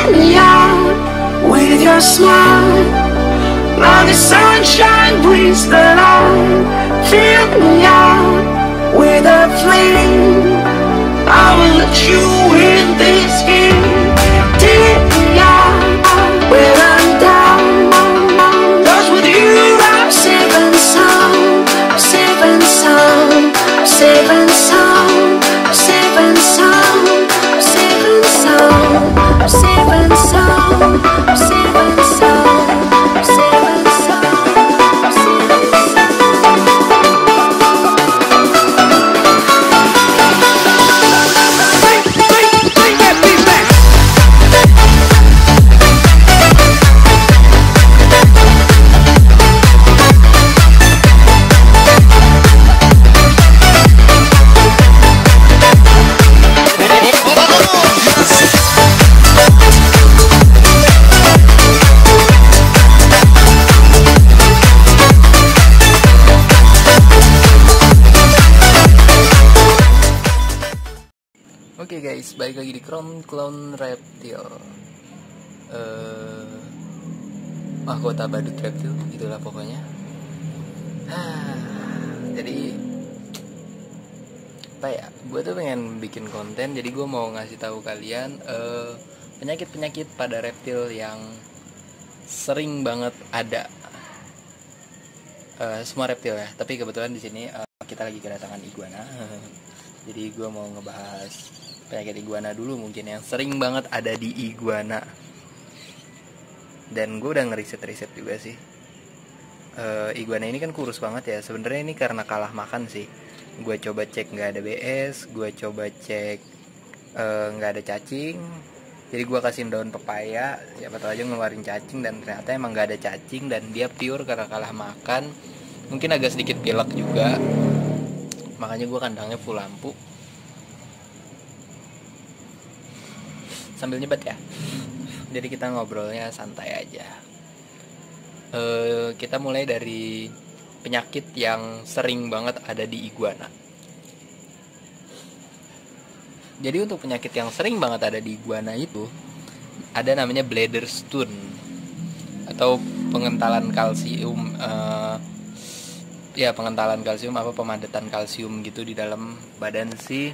Take me out with your smile. Now the sunshine brings the light. Fill me out with a flame. I will let you in this game. Take me out when I'm down. 'Cause with you I'm safe and sound. I'm safe and sound. I'm safe and sound. I'm safe and sound. I'm safe and sound. I'm safe and sound. I'm safe and sound. I'm safe and sound. I'm safe and Oke guys, balik lagi di Clown Reptil. Mahkota badut reptil, itulah pokoknya. Jadi apa ya? Gue tuh pengen bikin konten, jadi gue mau ngasih tahu kalian penyakit-penyakit pada reptil yang sering banget ada. Semua reptil ya, tapi kebetulan di sini kita lagi kedatangan iguana. Jadi gue mau ngebahas penyakit iguana dulu mungkin yang sering banget ada di iguana. Dan gue udah ngeriset juga sih. Iguana ini kan kurus banget ya. Sebenarnya ini karena kalah makan sih. Gue coba cek nggak ada BS, gue coba cek nggak ada cacing. Jadi gue kasihin daun pepaya, siapa tahu aja ngeluarin cacing, dan ternyata emang nggak ada cacing dan dia pure karena kalah makan. Mungkin agak sedikit pilek juga. Makanya gue kandangnya full lampu sambil nyebat ya. Jadi kita ngobrolnya santai aja. Kita mulai dari penyakit yang sering banget ada di iguana. Jadi untuk penyakit yang sering banget ada di iguana itu ada namanya bladder stone atau pengentalan kalsium. Pengentalan kalsium apa pemadatan kalsium gitu di dalam badan si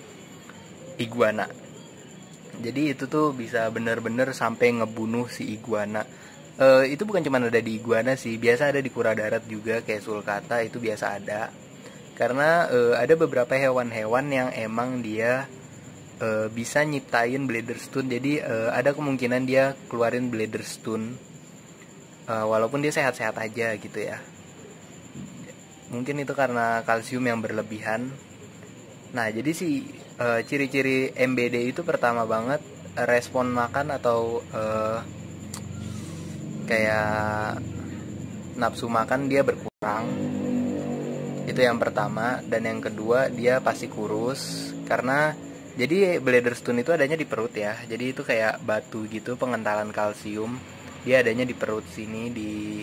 iguana. Jadi itu tuh bisa bener-bener sampai ngebunuh si iguana. Itu bukan cuma ada di iguana sih, biasa ada di kura darat juga kayak sulcata, itu biasa ada. Karena ada beberapa hewan-hewan yang emang dia bisa nyiptain bladder stone. Jadi ada kemungkinan dia keluarin bladder stone walaupun dia sehat-sehat aja gitu ya. Mungkin itu karena kalsium yang berlebihan. Nah, jadi ciri-ciri MBD itu pertama banget respon makan atau kayak nafsu makan dia berkurang. Itu yang pertama. Dan yang kedua, dia pasti kurus. Karena jadi bladder stone itu adanya di perut ya. Jadi itu kayak batu gitu, pengentalan kalsium. Dia adanya di perut sini, di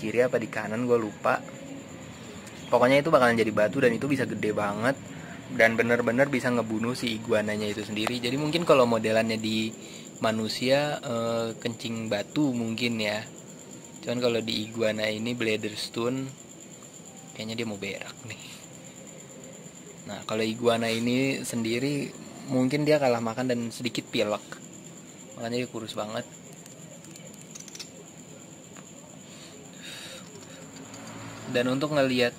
kiri apa di kanan gue lupa. Pokoknya itu bakalan jadi batu dan itu bisa gede banget dan bener-bener bisa ngebunuh si iguananya itu sendiri. Jadi mungkin kalau modelannya di manusia kencing batu mungkin ya. Cuman kalau di iguana ini bladder stone kayaknya dia mau berak nih. Nah, kalau iguana ini sendiri mungkin dia kalah makan dan sedikit pilek. Makanya dia kurus banget. Dan untuk ngelihat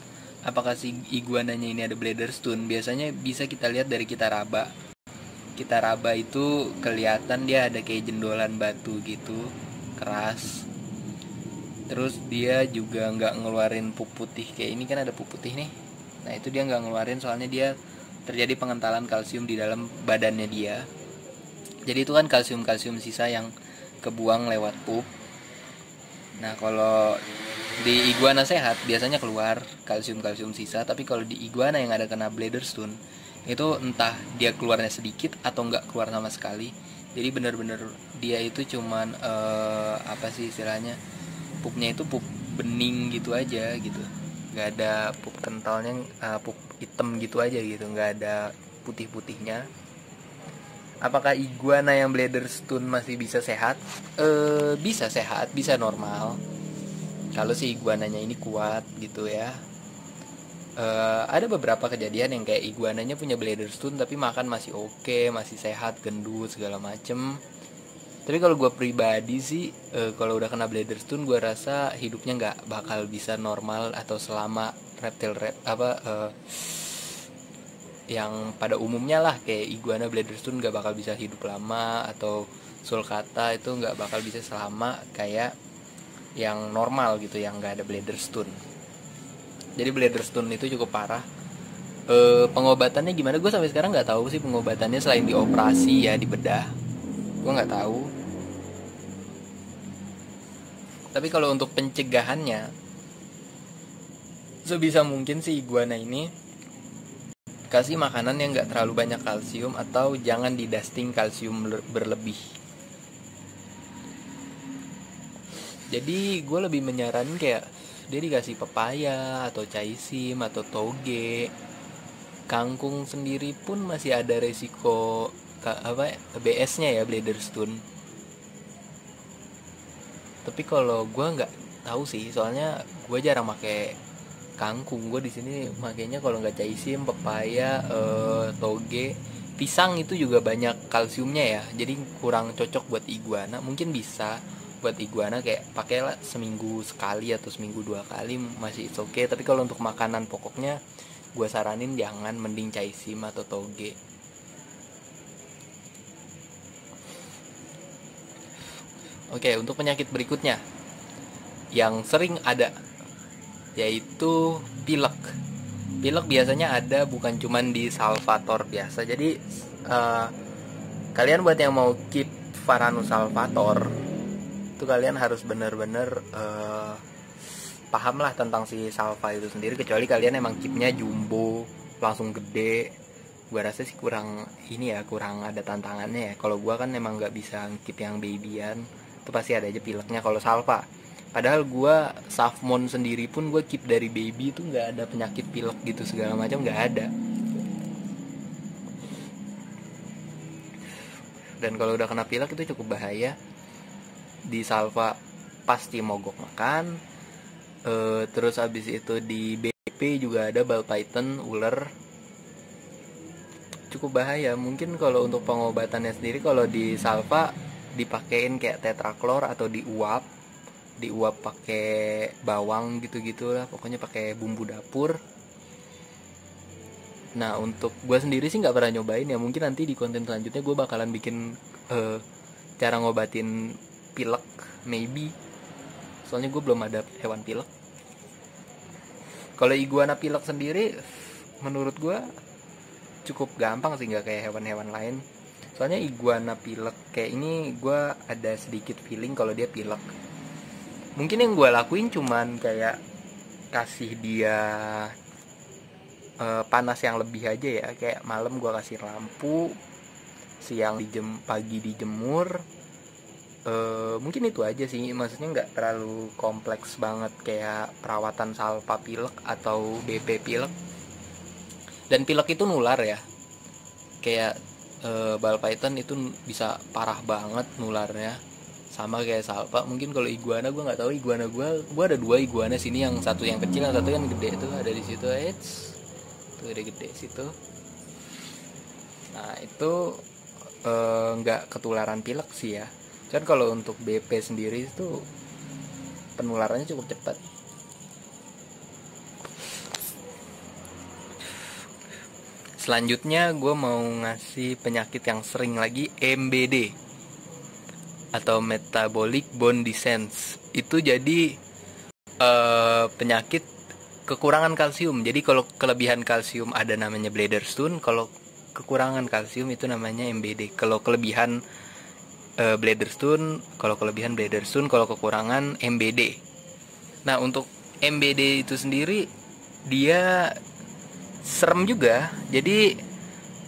apakah si iguananya ini ada bladder stone, biasanya bisa kita lihat dari kita raba. Kita raba itu kelihatan dia ada kayak jendolan batu gitu, keras. Terus dia juga nggak ngeluarin pup putih kayak ini kan ada pup putih nih. Nah itu dia nggak ngeluarin soalnya dia terjadi pengentalan kalsium di dalam badannya dia. Jadi itu kan kalsium sisa yang kebuang lewat pup. Nah kalau di iguana sehat biasanya keluar kalsium sisa, tapi kalau di iguana yang ada kena bladder stone itu entah dia keluarnya sedikit atau nggak keluar sama sekali. Jadi benar-benar dia itu cuman apa sih istilahnya, pupnya itu pup bening gitu aja gitu, nggak ada pup kentalnya, pup hitam gitu aja gitu, nggak ada putih-putihnya. Apakah iguana yang Bladderstone masih bisa sehat? Bisa sehat, bisa normal. Kalau si iguananya ini kuat gitu ya. Ada beberapa kejadian yang kayak iguananya punya Bladderstone tapi makan masih oke, masih sehat, gendut segala macem. Tapi kalau gue pribadi sih, kalau udah kena Bladderstone gue rasa hidupnya nggak bakal bisa normal atau selama yang pada umumnya lah, kayak iguana Bladderstone nggak bakal bisa hidup lama, atau sulcata itu nggak bakal bisa selama kayak yang normal gitu, yang nggak ada Bladderstone. Jadi Bladderstone itu cukup parah. Pengobatannya gimana? Gue sampai sekarang nggak tahu sih pengobatannya selain dioperasi ya, dibedah. Gue nggak tahu. Tapi kalau untuk pencegahannya, sebisa mungkin sih iguana ini kasih makanan yang nggak terlalu banyak kalsium, atau jangan di dusting kalsium berlebih. Jadi gue lebih menyarankan kayak dia dikasih pepaya atau caisim atau toge. Kangkung sendiri pun masih ada resiko BS-nya ya, Bladderstone. Tapi kalau gue nggak tahu sih, soalnya gue jarang pakai kangkung. Gue di sini makanya kalau nggak caisim, pepaya, toge, pisang itu juga banyak kalsiumnya ya. Jadi kurang cocok buat iguana. Mungkin bisa buat iguana kayak pakailah seminggu sekali atau seminggu 2 kali masih oke. Tapi kalau untuk makanan pokoknya gue saranin jangan, mending caisim atau toge. Oke, untuk penyakit berikutnya yang sering ada yaitu pilek. Pilek biasanya ada bukan cuman di salvator biasa. Jadi kalian buat yang mau keep Varanus salvator itu kalian harus bener-bener paham lah tentang si salva itu sendiri. Kecuali kalian emang keepnya jumbo langsung gede, gue rasa sih kurang ada tantangannya ya. Kalau gue kan emang nggak bisa keep yang babyan, itu pasti ada aja pileknya kalau salva. Padahal gue Safmon sendiri pun gue keep dari baby itu nggak ada penyakit pilek gitu segala macam, nggak ada. Dan kalau udah kena pilek itu cukup bahaya. Di salva pasti mogok makan. Terus abis itu di BP juga ada ball python, ular. Cukup bahaya. Mungkin kalau untuk pengobatannya sendiri, kalau di salva dipakein kayak tetraklor atau diuap pakai bawang gitu-gitu lah, pokoknya pakai bumbu dapur. Nah untuk gue sendiri sih nggak pernah nyobain ya, mungkin nanti di konten selanjutnya gue bakalan bikin cara ngobatin pilek maybe, soalnya gue belum ada hewan pilek. Kalau iguana pilek sendiri menurut gue cukup gampang sih, nggak kayak hewan-hewan lain. Soalnya iguana pilek kayak ini gue ada sedikit feeling kalau dia pilek. Mungkin yang gue lakuin cuman kayak kasih dia panas yang lebih aja ya. Kayak malam gue kasih lampu, siang pagi dijemur. Mungkin itu aja sih. Maksudnya nggak terlalu kompleks banget kayak perawatan salva pilek atau BP pilek. Dan pilek itu nular ya. Kayak ball python itu bisa parah banget nularnya, sama kayak salva. Mungkin kalau iguana gue nggak tahu. Iguana gue ada 2 iguana sini, yang satu yang kecil, yang satu kan gede. Itu ada di situ, tuh ada gede situ. Nah itu nggak ketularan pilek sih ya. Kan kalau untuk BP sendiri itu penularannya cukup cepat. Selanjutnya gue mau ngasih penyakit yang sering lagi, MBD atau metabolic bone descent. Itu jadi penyakit kekurangan kalsium. Jadi kalau kelebihan kalsium ada namanya Bladderstone, kalau kekurangan kalsium itu namanya MBD. Kalau kelebihan Bladderstone, kalau kekurangan MBD. Nah untuk MBD itu sendiri dia serem juga. Jadi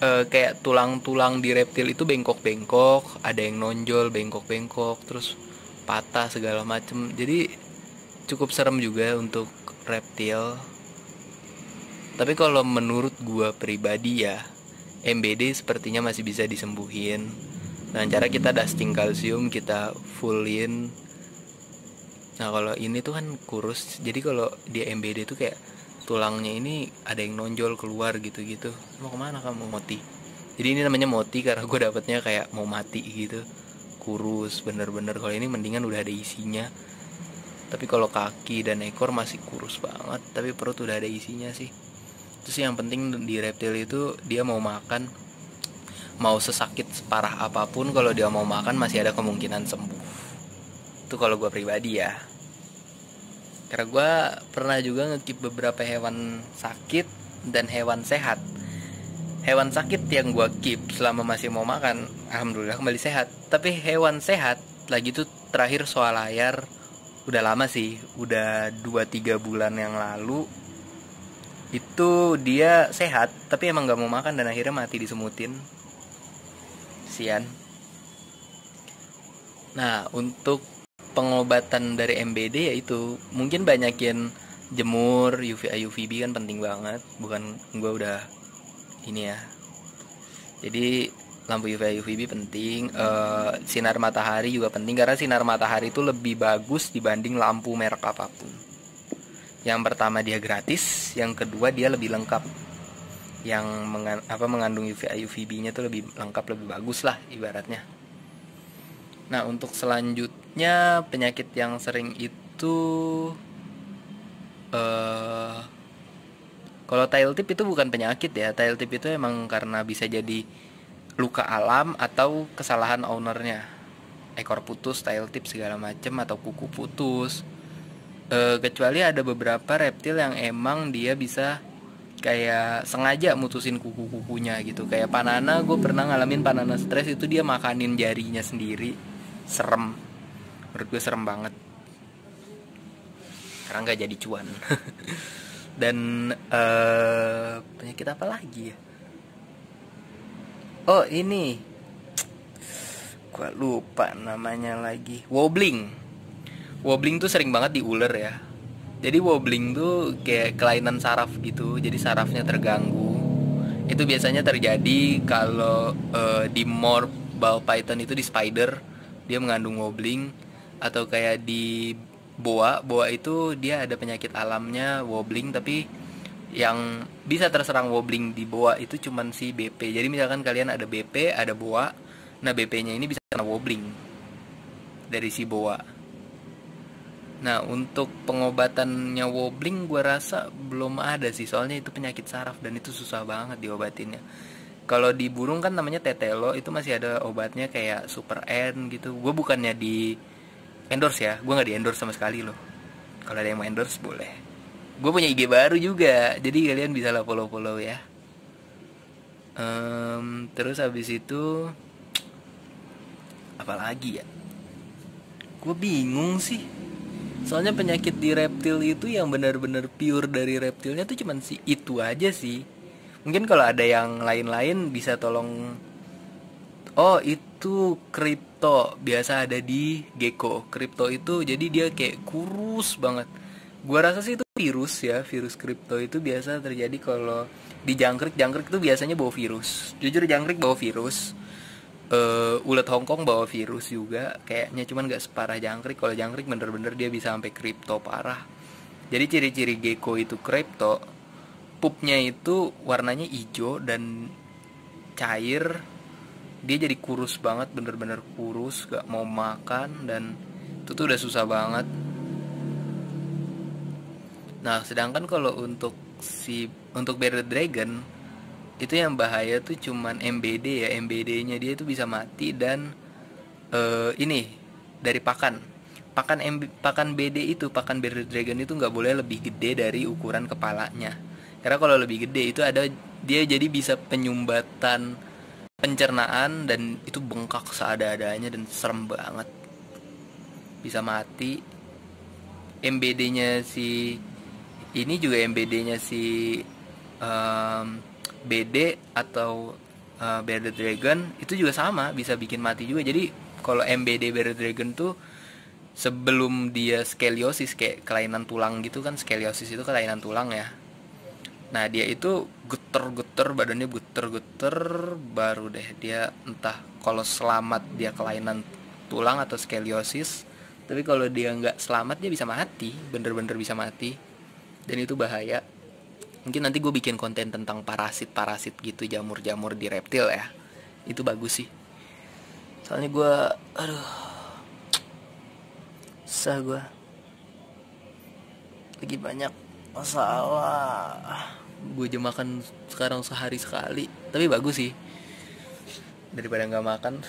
kayak tulang-tulang di reptil itu bengkok-bengkok, ada yang nonjol bengkok-bengkok, terus patah segala macem. Jadi cukup serem juga untuk reptil. Tapi kalau menurut gua pribadi ya, MBD sepertinya masih bisa disembuhin dengan cara kita dusting kalsium, kita fullin. Nah kalau ini tuh kan kurus, jadi kalau dia MBD tuh kayak tulangnya ini ada yang nonjol keluar gitu-gitu. Mau kemana kamu Moti? Jadi ini namanya Moti karena gue dapetnya kayak mau mati gitu, kurus bener-bener. Kalau ini mendingan udah ada isinya. Tapi kalau kaki dan ekor masih kurus banget, tapi perut udah ada isinya sih. Terus yang penting di reptil itu dia mau makan, mau sesakit separah apapun, kalau dia mau makan masih ada kemungkinan sembuh. Itu kalau gue pribadi ya. Karena gue pernah juga nge-keep beberapa hewan sakit dan hewan sehat. Hewan sakit yang gue keep selama masih mau makan, alhamdulillah kembali sehat. Tapi hewan sehat lagi tuh terakhir soal layar udah lama sih, udah 2-3 bulan yang lalu. Itu dia sehat tapi emang gak mau makan dan akhirnya mati disemutin. Sian. Nah untuk pengobatan dari MBD yaitu mungkin banyakin jemur, UVA UVB kan penting banget. Bukan gue udah ini ya. Jadi lampu UVA UVB penting, sinar matahari juga penting karena sinar matahari itu lebih bagus dibanding lampu merek apapun. Yang pertama dia gratis, yang kedua dia lebih lengkap. Yang mengandung UVA UVB-nya tuh lebih lengkap, lebih bagus lah ibaratnya. Nah, untuk selanjutnya penyakit yang sering itu kalau tail tip itu bukan penyakit ya. Tail tip itu emang karena bisa jadi luka alam atau kesalahan ownernya. Ekor putus, tail tip segala macem, atau kuku putus. Kecuali ada beberapa reptil yang emang dia bisa kayak sengaja mutusin kuku-kukunya gitu. Kayak panana, gue pernah ngalamin panana stres itu dia makanin jarinya sendiri. Serem. Menurut gue serem banget. Karena gak jadi cuan. Dan penyakit apa lagi ya? Oh ini, gua lupa namanya lagi. Wobbling. Wobbling tuh sering banget di ular ya. Jadi wobbling tuh kayak kelainan saraf gitu. Jadi sarafnya terganggu. Itu biasanya terjadi kalau di morph ball python itu, di spider dia mengandung wobbling. Atau kayak di boa itu dia ada penyakit alamnya wobbling, tapi yang bisa terserang wobbling di boa itu cuman si BP. Jadi misalkan kalian ada BP, ada boa, nah BP-nya ini bisa kena wobbling dari si boa. Nah untuk pengobatannya wobbling gue rasa belum ada sih, soalnya itu penyakit saraf dan itu susah banget diobatinnya. Kalau di burung kan namanya tetelo, itu masih ada obatnya kayak Super N gitu. Gue bukannya di endorse ya, gue nggak di endorse sama sekali loh. Kalau ada yang mau endorse boleh. Gue punya IG baru juga, jadi kalian bisa lah follow ya. Terus habis itu apalagi ya? Gue bingung sih. Soalnya penyakit di reptil itu yang benar-benar pure dari reptilnya tuh cuman si itu aja sih. Mungkin kalau ada yang lain-lain bisa tolong. Oh itu kripto, biasa ada di gecko. Kripto itu jadi dia kayak kurus banget. Gua rasa sih itu virus ya, virus kripto itu biasa terjadi kalau di jangkrik. Jangkrik itu biasanya bawa virus. Jujur jangkrik bawa virus. Ulet Hongkong bawa virus juga kayaknya, cuman gak separah jangkrik. Kalau jangkrik bener-bener dia bisa sampai kripto parah. Jadi ciri-ciri gecko itu kripto, pupnya itu warnanya hijau dan cair. Dia jadi kurus banget, bener-bener kurus, gak mau makan, dan itu tuh udah susah banget. Nah sedangkan kalau untuk bearded dragon itu yang bahaya tuh cuman MBD ya. MBD-nya dia tuh bisa mati dan ini dari pakan BD itu, pakan bearded dragon itu nggak boleh lebih gede dari ukuran kepalanya. Karena kalau lebih gede itu ada dia jadi bisa penyumbatan pencernaan dan itu bengkak seada-adanya dan serem banget, bisa mati. MBD-nya si ini juga MBD-nya si BD atau bearded dragon itu juga sama, bisa bikin mati juga. Jadi kalau MBD bearded dragon tuh sebelum dia scoliosis, kayak kelainan tulang gitu kan, scoliosis itu kelainan tulang ya. Nah dia itu geter-geter, badannya geter-geter, baru deh dia entah kalau selamat dia kelainan tulang atau skoliosis. Tapi kalau dia nggak selamat dia bisa mati, bener-bener bisa mati. Dan itu bahaya. Mungkin nanti gue bikin konten tentang parasit-parasit gitu, jamur-jamur di reptil ya. Itu bagus sih. Soalnya gue, aduh, susah gue. Lagi banyak masalah. Gue aja makan sekarang sehari sekali. Tapi bagus sih, daripada nggak makan.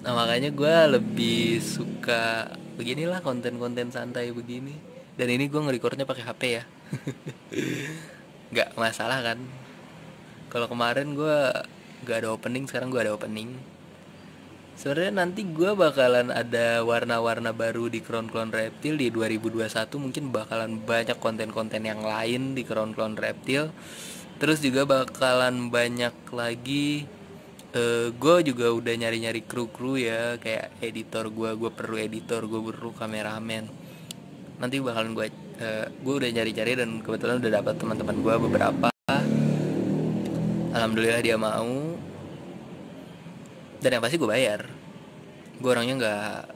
Nah makanya gue lebih suka beginilah, konten-konten santai begini. Dan ini gue nge-recordnya pakai HP ya. Nggak masalah kan. Kalau kemarin gue nggak ada opening, sekarang gue ada opening. Sebenarnya nanti gue bakalan ada warna-warna baru di Crown Clone Reptil di 2021. Mungkin bakalan banyak konten-konten yang lain di Crown Clone Reptil. Terus juga bakalan banyak lagi. Gue juga udah nyari-nyari kru-kru ya, kayak editor gue perlu editor, gue perlu kameramen. Nanti bakalan gue udah nyari-nyari dan kebetulan udah dapat teman-teman gue beberapa. Alhamdulillah dia mau. Dan yang pasti gue bayar. Gue orangnya nggak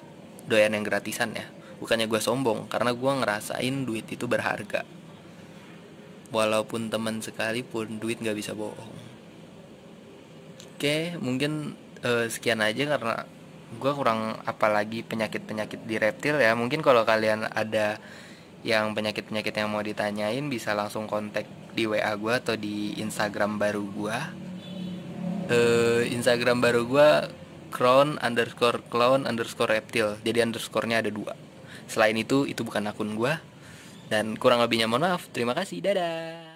doyan yang gratisan ya. Bukannya gue sombong, karena gue ngerasain duit itu berharga. Walaupun teman sekalipun, duit nggak bisa bohong. Oke, mungkin sekian aja karena gue kurang apalagi penyakit-penyakit di reptil ya. Mungkin kalau kalian ada yang penyakit-penyakit yang mau ditanyain bisa langsung kontak di WA gue atau di Instagram baru gue. Instagram baru gue crown_clown_reptil. Jadi underscore-nya ada 2. Selain itu bukan akun gue. Dan kurang lebihnya mohon maaf. Terima kasih, dadah.